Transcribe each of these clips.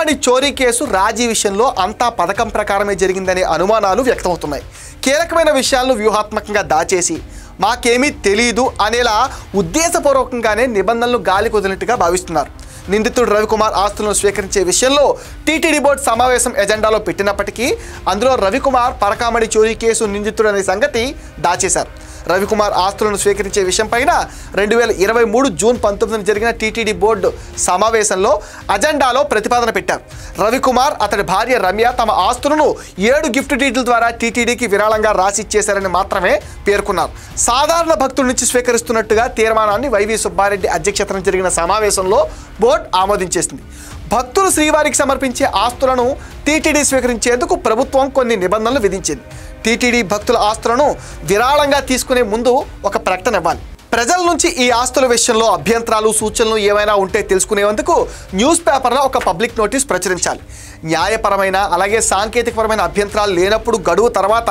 పరకామణి చోరీ కేసు రాజీ విషయంలో అంతా పథకం ప్రకారమే జరిగిందనే అనుమానాలు వ్యక్తమవుతున్నాయి. కీలకమైన విషయాలను వ్యూహాత్మకంగా దాచేసి మాకేమీ తెలీదు అనేలా ఉద్దేశపూర్వకంగానే నిబంధనలు గాలి కుదిలినట్టుగా భావిస్తున్నారు. నిందితుడు రవికుమార్ ఆస్తులను స్వీకరించే విషయంలో టీటీడీ బోర్డు సమావేశం ఎజెండాలో పెట్టినప్పటికీ అందులో రవికుమార్ పరకామణి చోరీ కేసు నిందితుడు అనే సంగతి దాచేశారు. రవికుమార్ ఆస్తులను స్వీకరించే విషయంపైన 2023 జూన్ 19న జరిగిన టీటీడీ బోర్డు సమావేశంలో అజెండాలో ప్రతిపాదన పెట్టారు. రవికుమార్ అతడి భార్య రమ్య తమ ఆస్తులను 7 గిఫ్ట్ డీడ్ల ద్వారా టీటీడీకి విరాళంగా రాసి ఇచ్చేశారని మాత్రమే పేర్కొన్నారు. సాధారణ భక్తుల నుంచి స్వీకరిస్తున్నట్టుగా తీర్మానాన్ని వైవి సుబ్బారెడ్డి అధ్యక్షతన జరిగిన సమావేశంలో బోర్డు ఆమోదించేసింది. భక్తులు శ్రీవారికి సమర్పించే ఆస్తులను టీటీడీ స్వీకరించేందుకు ప్రభుత్వం కొన్ని నిబంధనలు విధించింది. టీటీడీ భక్తుల ఆస్తులను విరాళంగా తీసుకునే ముందు ఒక ప్రకటన ఇవ్వాలి. ప్రజల నుంచి ఈ ఆస్తుల విషయంలో అభ్యంతరాలు సూచనలు ఏమైనా ఉంటే తెలుసుకునేందుకు న్యూస్ పేపర్లో ఒక పబ్లిక్ నోటీస్ ప్రచురించాలి. న్యాయపరమైన అలాగే సాంకేతికపరమైన అభ్యంతరాలు లేనప్పుడు గడువు తర్వాత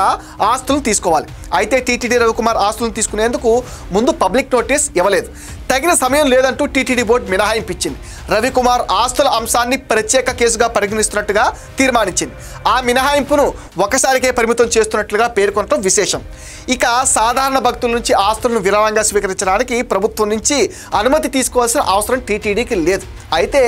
ఆస్తులను తీసుకోవాలి. అయితే టీటీడీ రవికుమార్ ఆస్తులను తీసుకునేందుకు ముందు పబ్లిక్ నోటీస్ ఇవ్వలేదు. తగిన సమయం లేదంటూ టీటీడీ బోర్డు మినహాయింపు ఇచ్చింది. రవికుమార్ ఆస్తుల అంశాన్ని ప్రత్యేక కేసుగా పరిగణిస్తున్నట్టుగా తీర్మానించింది. ఆ మినహాయింపును ఒకసారికే పరిమితం చేస్తున్నట్లుగా పేర్కొనడం విశేషం. ఇక సాధారణ భక్తుల నుంచి ఆస్తులను విరాళంగా స్వీకరించడానికి ప్రభుత్వం నుంచి అనుమతి తీసుకోవాల్సిన అవసరం టీటీడీకి లేదు. అయితే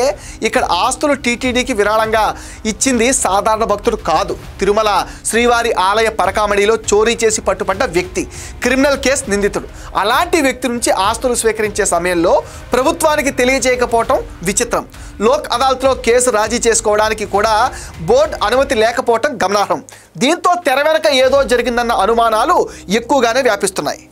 ఇక్కడ ఆస్తులు టీటీడీకి విరాళంగా ఇచ్చింది సాధారణ భక్తుడు కాదు. తిరుమల శ్రీవారి ఆలయ పరకామణిలో చోరీ చేసి పట్టుబడ్డ వ్యక్తి, క్రిమినల్ కేసు నిందితుడు. అలాంటి వ్యక్తి నుంచి ఆస్తులు స్వీకరించే సమయంలో ప్రభుత్వానికి తెలియజేయకపోవటం విచిత్రం. లోక్ అదాలత్లో కేసు రాజీ చేసుకోవడానికి కూడా బోర్డు అనుమతి లేకపోవటం గమనార్హం. దీంతో తెర వెనక ఏదో జరిగిందన్న అనుమానాలు ఎక్కువగానే వ్యాపిస్తున్నాయి.